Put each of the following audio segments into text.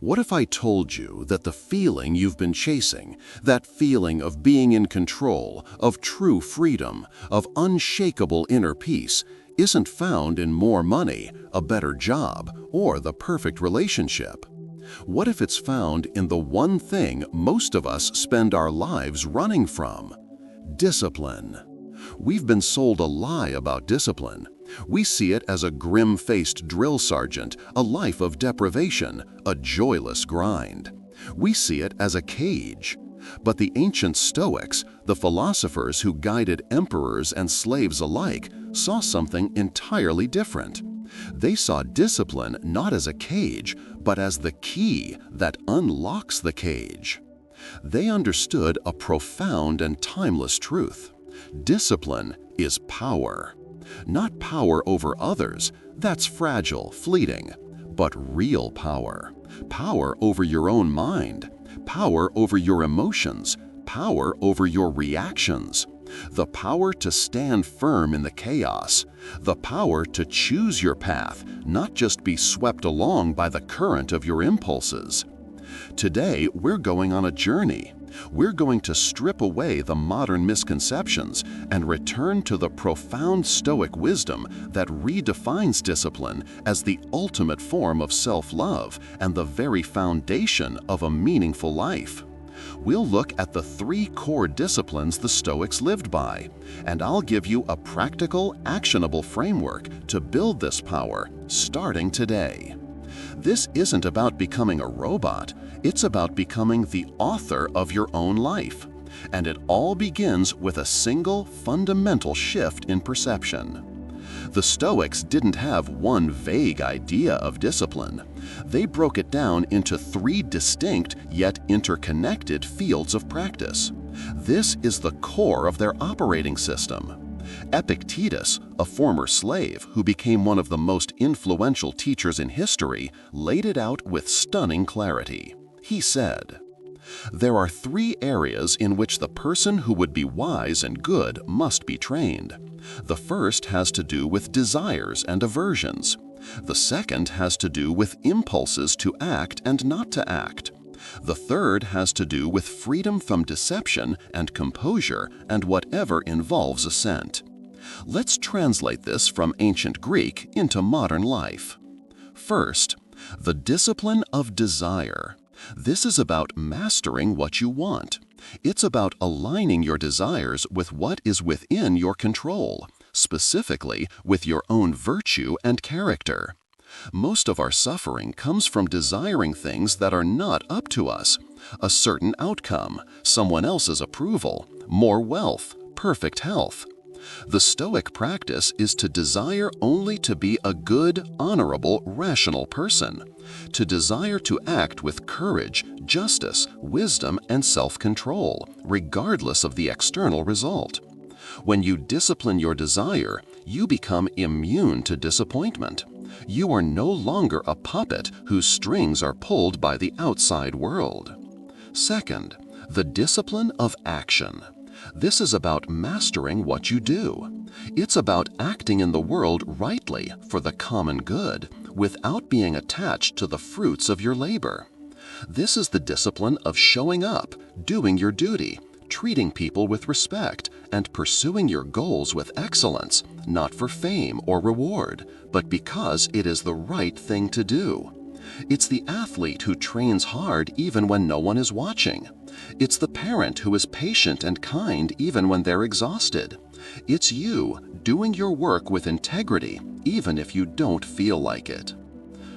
What if I told you that the feeling you've been chasing, that feeling of being in control, of true freedom, of unshakable inner peace, isn't found in more money, a better job, or the perfect relationship? What if it's found in the one thing most of us spend our lives running from? Discipline. We've been sold a lie about discipline. We see it as a grim-faced drill sergeant, a life of deprivation, a joyless grind. We see it as a cage. But the ancient Stoics, the philosophers who guided emperors and slaves alike, saw something entirely different. They saw discipline not as a cage, but as the key that unlocks the cage. They understood a profound and timeless truth. Discipline is power. Not power over others, that's fragile, fleeting, but real power. Power over your own mind, power over your emotions, power over your reactions. The power to stand firm in the chaos, the power to choose your path, not just be swept along by the current of your impulses. Today, we're going on a journey. We're going to strip away the modern misconceptions and return to the profound Stoic wisdom that redefines discipline as the ultimate form of self-love and the very foundation of a meaningful life. We'll look at the 3 core disciplines the Stoics lived by, and I'll give you a practical, actionable framework to build this power, starting today. This isn't about becoming a robot, it's about becoming the author of your own life. And it all begins with a single, fundamental shift in perception. The Stoics didn't have one vague idea of discipline. They broke it down into 3 distinct yet interconnected fields of practice. This is the core of their operating system. Epictetus, a former slave who became one of the most influential teachers in history, laid it out with stunning clarity. He said, "There are 3 areas in which the person who would be wise and good must be trained. The first has to do with desires and aversions. The second has to do with impulses to act and not to act. The third has to do with freedom from deception and composure and whatever involves assent." Let's translate this from ancient Greek into modern life. First, the discipline of desire. This is about mastering what you want. It's about aligning your desires with what is within your control, specifically with your own virtue and character. Most of our suffering comes from desiring things that are not up to us. A certain outcome, someone else's approval, more wealth, perfect health. The Stoic practice is to desire only to be a good, honorable, rational person, to desire to act with courage, justice, wisdom, and self-control, regardless of the external result. When you discipline your desire, you become immune to disappointment. You are no longer a puppet whose strings are pulled by the outside world. Second, the discipline of action. This is about mastering what you do. It's about acting in the world rightly for the common good, without being attached to the fruits of your labor. This is the discipline of showing up, doing your duty, treating people with respect, and pursuing your goals with excellence, not for fame or reward, but because it is the right thing to do. It's the athlete who trains hard even when no one is watching. It's the parent who is patient and kind even when they're exhausted. It's you doing your work with integrity even if you don't feel like it.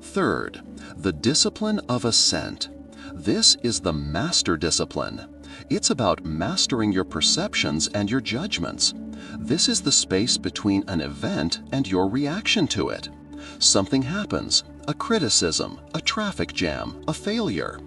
Third, the discipline of assent. This is the master discipline. It's about mastering your perceptions and your judgments. This is the space between an event and your reaction to it. Something happens, a criticism, a traffic jam, a failure.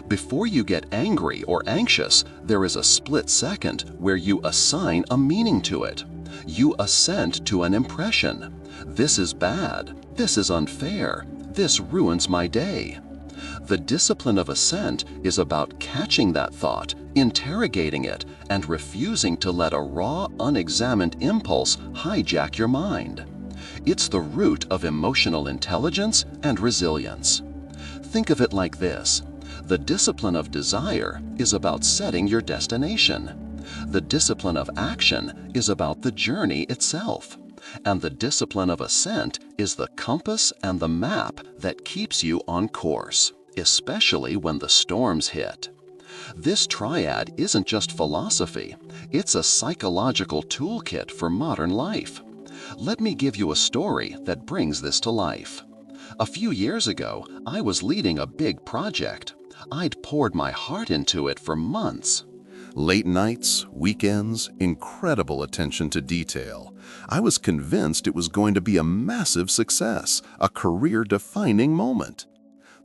Before you get angry or anxious, there is a split second where you assign a meaning to it. You assent to an impression. This is bad. This is unfair. This ruins my day. The discipline of assent is about catching that thought, interrogating it, and refusing to let a raw, unexamined impulse hijack your mind. It's the root of emotional intelligence and resilience. Think of it like this. The discipline of desire is about setting your destination. The discipline of action is about the journey itself. And the discipline of ascent is the compass and the map that keeps you on course, especially when the storms hit. This triad isn't just philosophy, it's a psychological toolkit for modern life. Let me give you a story that brings this to life. A few years ago, I was leading a big project. I'd poured my heart into it for months. Late nights, weekends, incredible attention to detail. I was convinced it was going to be a massive success, a career-defining moment.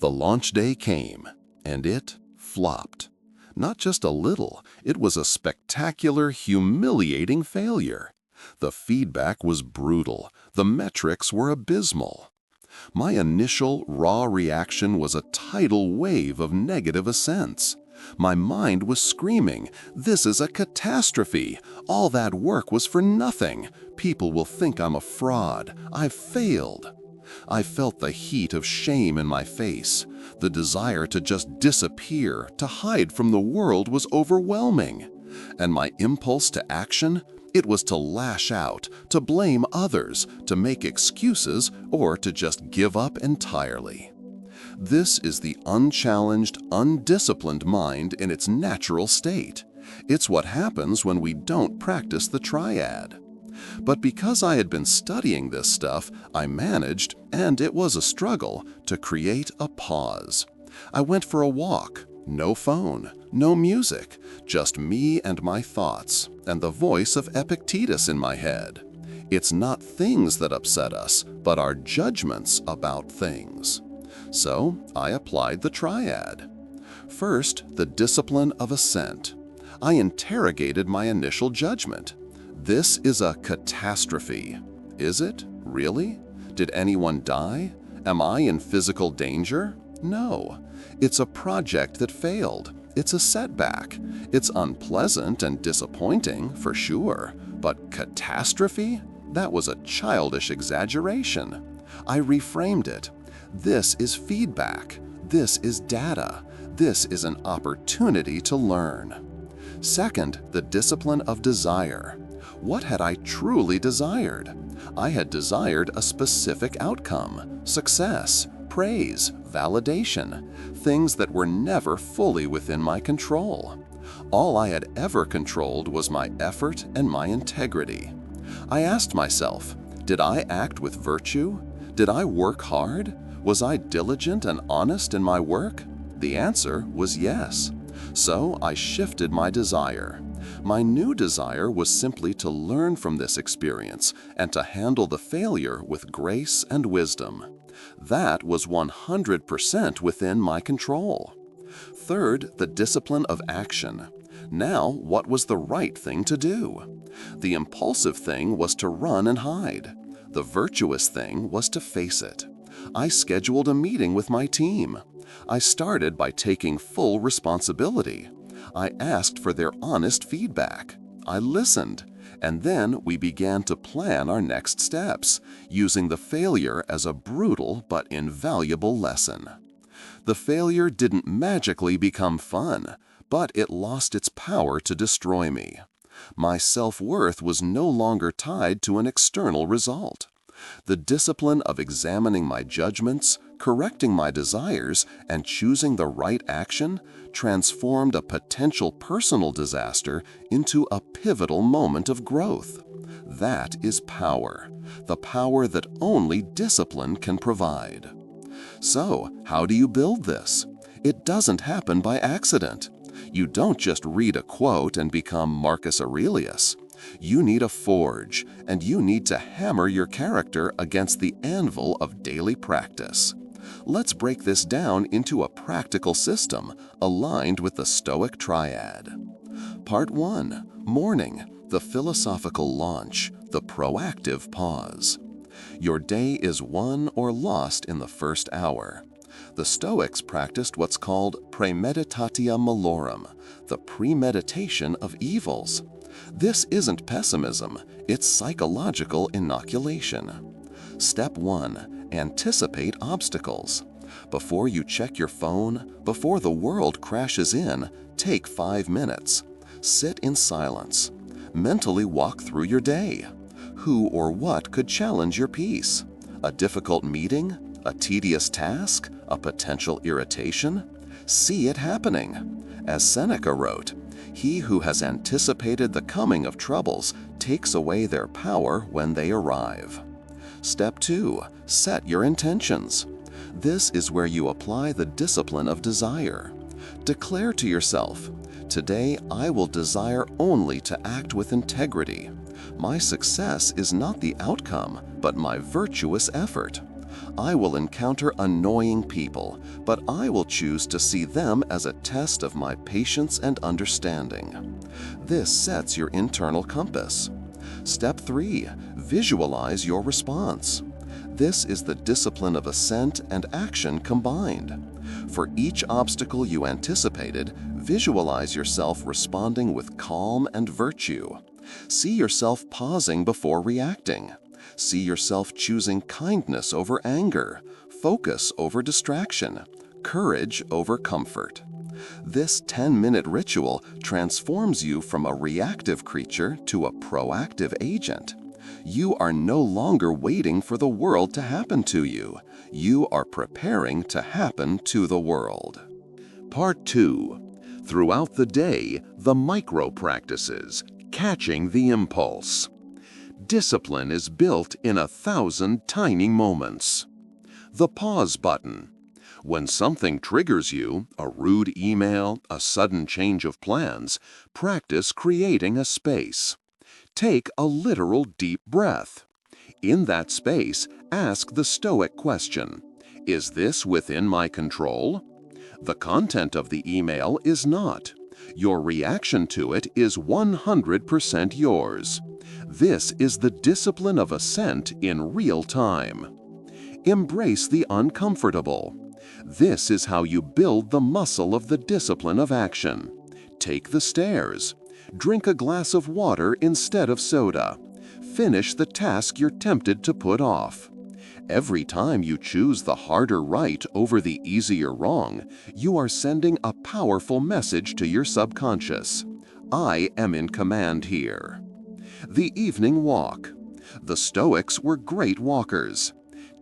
The launch day came, and it flopped. Not just a little, it was a spectacular, humiliating failure. The feedback was brutal. The metrics were abysmal. My initial, raw reaction was a tidal wave of negative assents. My mind was screaming, "This is a catastrophe! All that work was for nothing! People will think I'm a fraud! I've failed!" I felt the heat of shame in my face. The desire to just disappear, to hide from the world was overwhelming. And my impulse to action? It was to lash out, to blame others, to make excuses, or to just give up entirely. This is the unchallenged, undisciplined mind in its natural state. It's what happens when we don't practice the triad. But because I had been studying this stuff, I managed, and it was a struggle, to create a pause. I went for a walk. No phone, no music, just me and my thoughts, and the voice of Epictetus in my head. It's not things that upset us, but our judgments about things. So I applied the triad. First, the discipline of assent. I interrogated my initial judgment. This is a catastrophe. Is it? Really? Did anyone die? Am I in physical danger? No. It's a project that failed. It's a setback. It's unpleasant and disappointing, for sure. But catastrophe? That was a childish exaggeration. I reframed it. This is feedback. This is data. This is an opportunity to learn. Second, the discipline of desire. What had I truly desired? I had desired a specific outcome, success, praise, validation, things that were never fully within my control. All I had ever controlled was my effort and my integrity. I asked myself, did I act with virtue? Did I work hard? Was I diligent and honest in my work? The answer was yes. So I shifted my desire. My new desire was simply to learn from this experience and to handle the failure with grace and wisdom. That was 100% within my control. Third, the discipline of action. Now, what was the right thing to do? The impulsive thing was to run and hide. The virtuous thing was to face it. I scheduled a meeting with my team. I started by taking full responsibility. I asked for their honest feedback. I listened, and then we began to plan our next steps, using the failure as a brutal but invaluable lesson. The failure didn't magically become fun, but it lost its power to destroy me. My self-worth was no longer tied to an external result. The discipline of examining my judgments, correcting my desires, and choosing the right action transformed a potential personal disaster into a pivotal moment of growth. That is power, the power that only discipline can provide. So, how do you build this? It doesn't happen by accident. You don't just read a quote and become Marcus Aurelius. You need a forge, and you need to hammer your character against the anvil of daily practice. Let's break this down into a practical system aligned with the Stoic triad. Part 1. Morning, the philosophical launch, the proactive pause. Your day is won or lost in the first hour. The Stoics practiced what's called premeditatio malorum, the premeditation of evils. This isn't pessimism, it's psychological inoculation. Step 1. Anticipate obstacles. Before you check your phone, before the world crashes in, take 5 minutes. Sit in silence. Mentally walk through your day. Who or what could challenge your peace? A difficult meeting? A tedious task? A potential irritation? See it happening. As Seneca wrote, "He who has anticipated the coming of troubles takes away their power when they arrive." Step 2. Set your intentions. This is where you apply the discipline of desire. Declare to yourself, "Today I will desire only to act with integrity. My success is not the outcome, but my virtuous effort. I will encounter annoying people, but I will choose to see them as a test of my patience and understanding." This sets your internal compass. Step 3. Visualize your response. This is the discipline of assent and action combined. For each obstacle you anticipated, visualize yourself responding with calm and virtue. See yourself pausing before reacting. See yourself choosing kindness over anger, focus over distraction, courage over comfort. This 10-minute ritual transforms you from a reactive creature to a proactive agent. You are no longer waiting for the world to happen to you. You are preparing to happen to the world. Part 2. Throughout the day, the micro practices, catching the impulse. Discipline is built in 1,000 tiny moments. The pause button. When something triggers you, a rude email, a sudden change of plans, practice creating a space. Take a literal deep breath. In that space, ask the Stoic question, "Is this within my control?" The content of the email is not. Your reaction to it is 100% yours. This is the discipline of assent in real time. Embrace the uncomfortable. This is how you build the muscle of the discipline of action. Take the stairs. Drink a glass of water instead of soda. Finish the task you're tempted to put off. Every time you choose the harder right over the easier wrong, you are sending a powerful message to your subconscious. I am in command here. The evening walk. The Stoics were great walkers.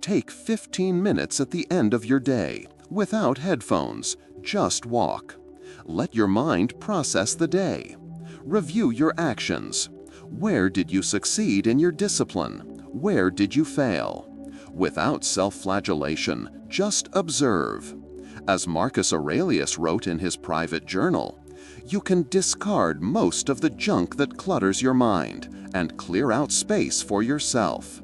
Take 15 minutes at the end of your day, without headphones, just walk. Let your mind process the day. Review your actions. Where did you succeed in your discipline? Where did you fail? Without self-flagellation, just observe. As Marcus Aurelius wrote in his private journal, "You can discard most of the junk that clutters your mind and clear out space for yourself."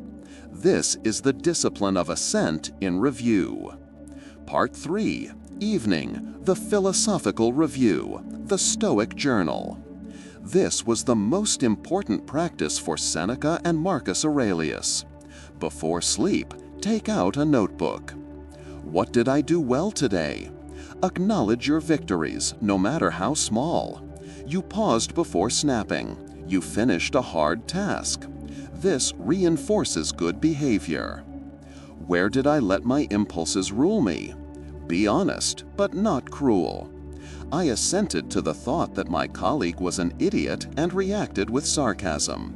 This is the discipline of assent in review. Part 3. Evening, the philosophical review, the Stoic journal. This was the most important practice for Seneca and Marcus Aurelius. Before sleep, take out a notebook. What did I do well today? Acknowledge your victories, no matter how small. You paused before snapping. You finished a hard task. This reinforces good behavior. Where did I let my impulses rule me? Be honest, but not cruel. I assented to the thought that my colleague was an idiot and reacted with sarcasm.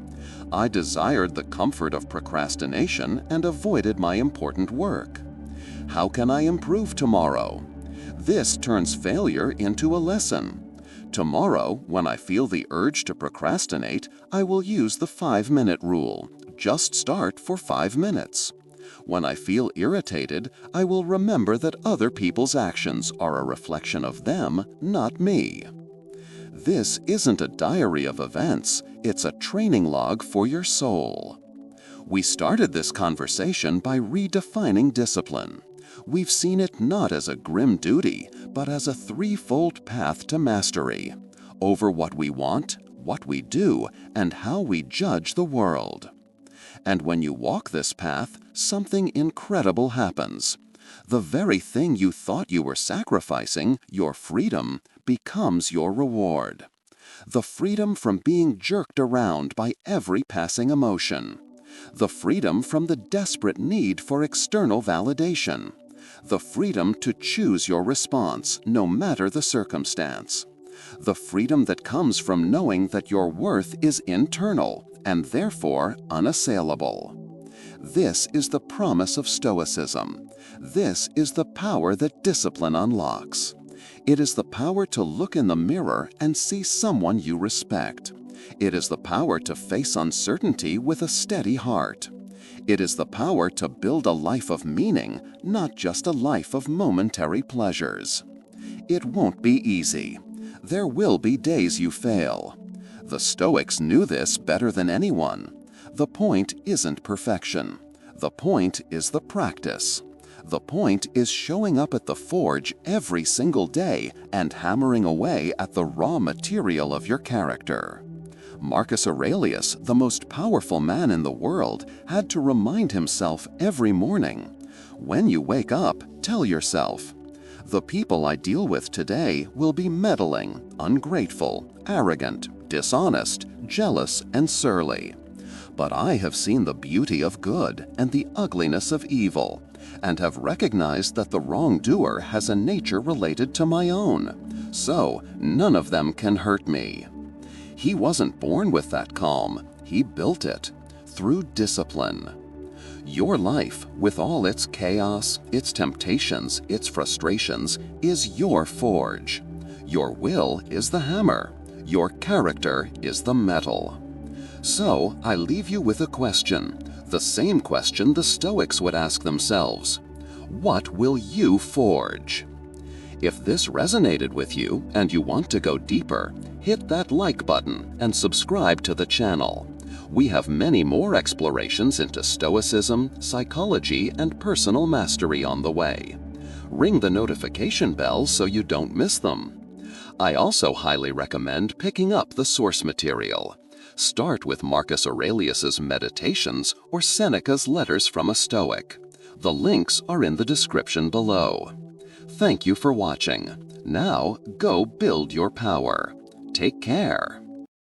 I desired the comfort of procrastination and avoided my important work. How can I improve tomorrow? This turns failure into a lesson. Tomorrow, when I feel the urge to procrastinate, I will use the 5-minute rule. Just start for 5 minutes. When I feel irritated, I will remember that other people's actions are a reflection of them, not me. This isn't a diary of events, it's a training log for your soul. We started this conversation by redefining discipline. We've seen it not as a grim duty, but as a threefold path to mastery, over what we want, what we do, and how we judge the world. And when you walk this path, something incredible happens. The very thing you thought you were sacrificing, your freedom, becomes your reward. The freedom from being jerked around by every passing emotion. The freedom from the desperate need for external validation. The freedom to choose your response, no matter the circumstance. The freedom that comes from knowing that your worth is internal and therefore unassailable. This is the promise of Stoicism. This is the power that discipline unlocks. It is the power to look in the mirror and see someone you respect. It is the power to face uncertainty with a steady heart. It is the power to build a life of meaning, not just a life of momentary pleasures. It won't be easy. There will be days you fail. The Stoics knew this better than anyone. The point isn't perfection. The point is the practice. The point is showing up at the forge every single day and hammering away at the raw material of your character. Marcus Aurelius, the most powerful man in the world, had to remind himself every morning, when you wake up, tell yourself, the people I deal with today will be meddling, ungrateful, arrogant, dishonest, jealous, and surly. But I have seen the beauty of good and the ugliness of evil, and have recognized that the wrongdoer has a nature related to my own, so none of them can hurt me. He wasn't born with that calm, he built it, through discipline. Your life, with all its chaos, its temptations, its frustrations, is your forge. Your will is the hammer. Your character is the metal. So, I leave you with a question, the same question the Stoics would ask themselves. What will you forge? If this resonated with you and you want to go deeper, hit that like button and subscribe to the channel. We have many more explorations into Stoicism, psychology, and personal mastery on the way. Ring the notification bell so you don't miss them. I also highly recommend picking up the source material. Start with Marcus Aurelius's Meditations or Seneca's Letters from a Stoic. The links are in the description below. Thank you for watching. Now, go build your power. Take care.